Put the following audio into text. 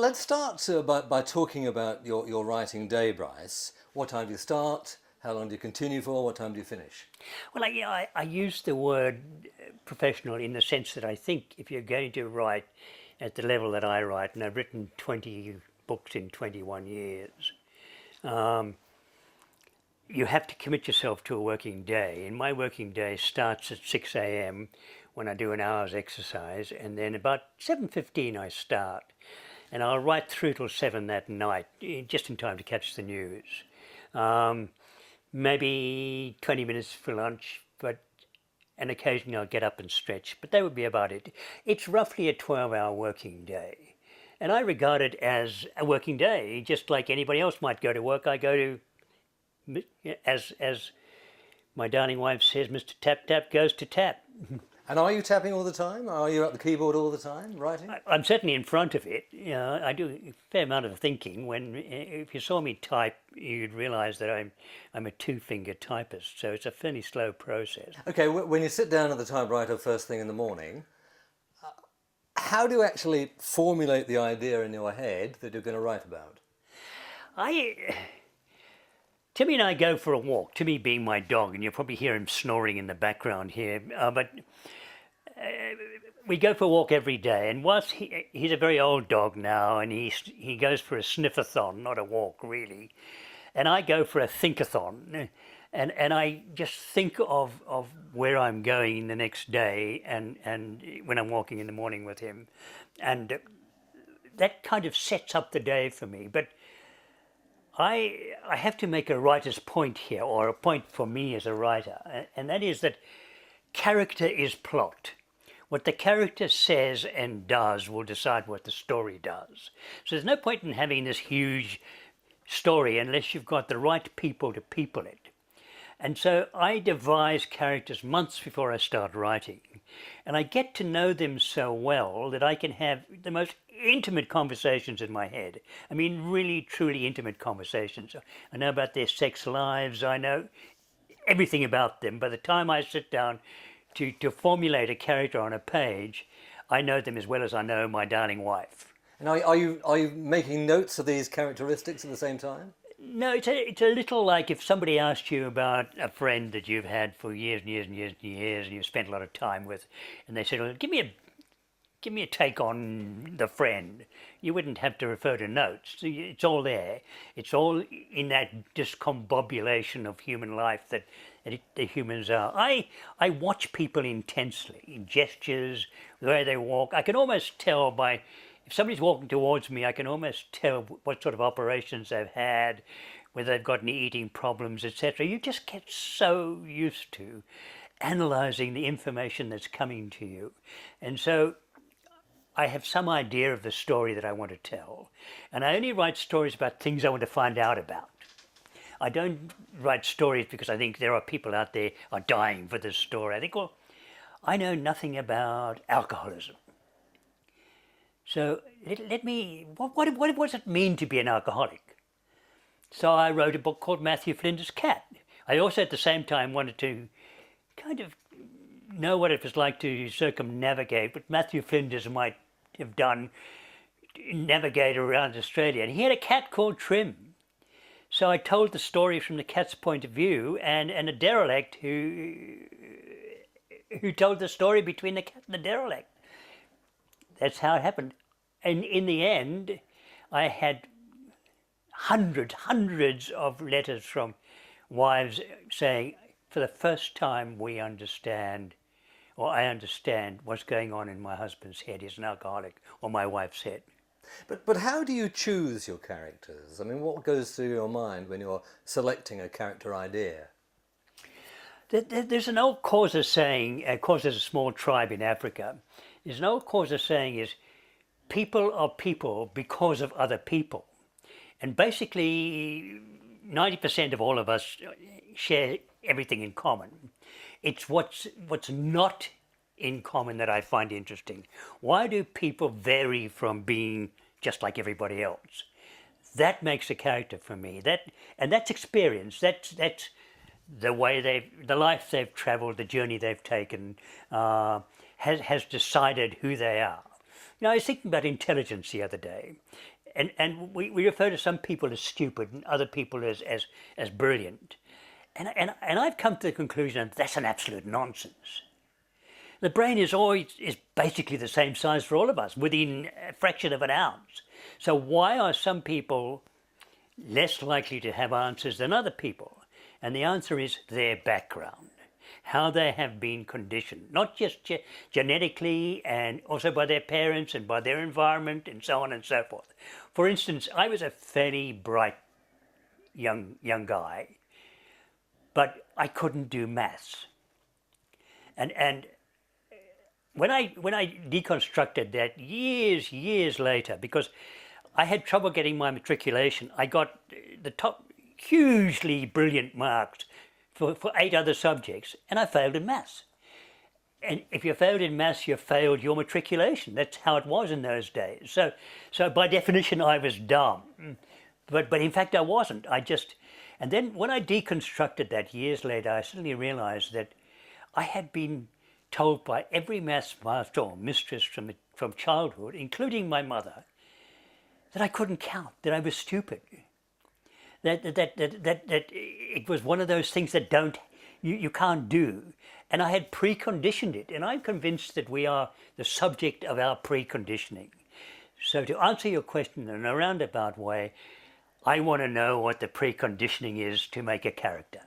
let's start by talking about your writing day, Bryce. What time do you start? How long do you continue for? What time do you finish? Well, I use the word professional in the sense that I think if you're going to write at the level that I write, and I've written 20 books in 21 years, you have to commit yourself to a working day. And my working day starts at 6 a.m. when I do an hour's exercise, and then about 7:15 I start. And I'll write through till 7 that night, just in time to catch the news. Maybe 20 minutes for lunch, and occasionally I'll get up and stretch, but that would be about it. It's roughly a 12-hour working day. And I regard it as a working day, just like anybody else might go to work. I go to, as my darling wife says, Mr. Tap Tap goes to tap. And are you tapping all the time? Are you at the keyboard all the time, writing? I'm certainly in front of it. I do a fair amount of thinking. If you saw me type, you'd realise that I'm a two-finger typist, so it's a fairly slow process. Okay, when you sit down at the typewriter first thing in the morning, how do you actually formulate the idea in your head that you're going to write about? Timmy and I go for a walk, Timmy being my dog, and you'll probably hear him snoring in the background here, but we go for a walk every day, and whilst he's a very old dog now, and he goes for a sniffathon, not a walk really, and I go for a thinkathon, and I just think of where I'm going the next day, and when I'm walking in the morning with him, and that kind of sets up the day for me. But I have to make a writer's point here, or a point for me as a writer, and that is that character is plot. What the character says and does will decide what the story does. So there's no point in having this huge story unless you've got the right people to people it. And so I devise characters months before I start writing, and I get to know them so well that I can have the most intimate conversations in my head. I mean, really, truly intimate conversations. I know about their sex lives. I know everything about them. By the time I sit down to formulate a character on a page, I know them as well as I know my darling wife. And are you making notes of these characteristics at the same time? No, it's a little like if somebody asked you about a friend that you've had for years and years and years and years, and you've spent a lot of time with, and they said, well, give me a take on the friend. You wouldn't have to refer to notes. It's all there. It's all in that discombobulation of human life that the humans are. I watch people intensely, gestures, the way they walk. I can almost tell if somebody's walking towards me, I can almost tell what sort of operations they've had, whether they've got any eating problems, etc. You just get so used to analysing the information that's coming to you. And so I have some idea of the story that I want to tell. And I only write stories about things I want to find out about. I don't write stories because I think there are people out there are dying for this story. I think, well, I know nothing about alcoholism. So what does it mean to be an alcoholic? So I wrote a book called Matthew Flinder's Cat. I also at the same time wanted to kind of know what it was like to circumnavigate what Matthew Flinders might have done, navigate around Australia. And he had a cat called Trim. So I told the story from the cat's point of view, and a derelict who told the story between the cat and the derelict. That's how it happened. And in the end, I had hundreds of letters from wives saying, for the first time we understand, or I understand what's going on in my husband's head. He's an alcoholic, or my wife's head. But how do you choose your characters? I mean, what goes through your mind when you're selecting a character idea? There's an old Xhosa saying, Xhosa is a small tribe in Africa. There's an old Xhosa saying is, people are people because of other people. And basically, 90% of all of us share everything in common. It's what's not in common that I find interesting. Why do people vary from being just like everybody else? That makes a character for me. That's experience. That's the way the life they've travelled, the journey they've taken, has decided who they are. You know, I was thinking about intelligence the other day, and we refer to some people as stupid and other people as brilliant. And I've come to the conclusion that that's an absolute nonsense. The brain is basically the same size for all of us, within a fraction of an ounce. So why are some people less likely to have answers than other people? And the answer is their background, how they have been conditioned, not just genetically, and also by their parents and by their environment and so on and so forth. For instance, I was a fairly bright young guy, but I couldn't do maths. And when I deconstructed that years later, because I had trouble getting my matriculation, I got the top hugely brilliant marks for 8 other subjects, and I failed in maths. And if you failed in maths, you failed your matriculation. That's how it was in those days. So by definition, I was dumb. But in fact, I wasn't. And then when I deconstructed that years later, I suddenly realized that I had been told by every maths master or mistress from childhood, including my mother, that I couldn't count, that I was stupid. That it was one of those things that you can't do. And I had preconditioned it, and I'm convinced that we are the subject of our preconditioning. So to answer your question in a roundabout way, I want to know what the preconditioning is to make a character.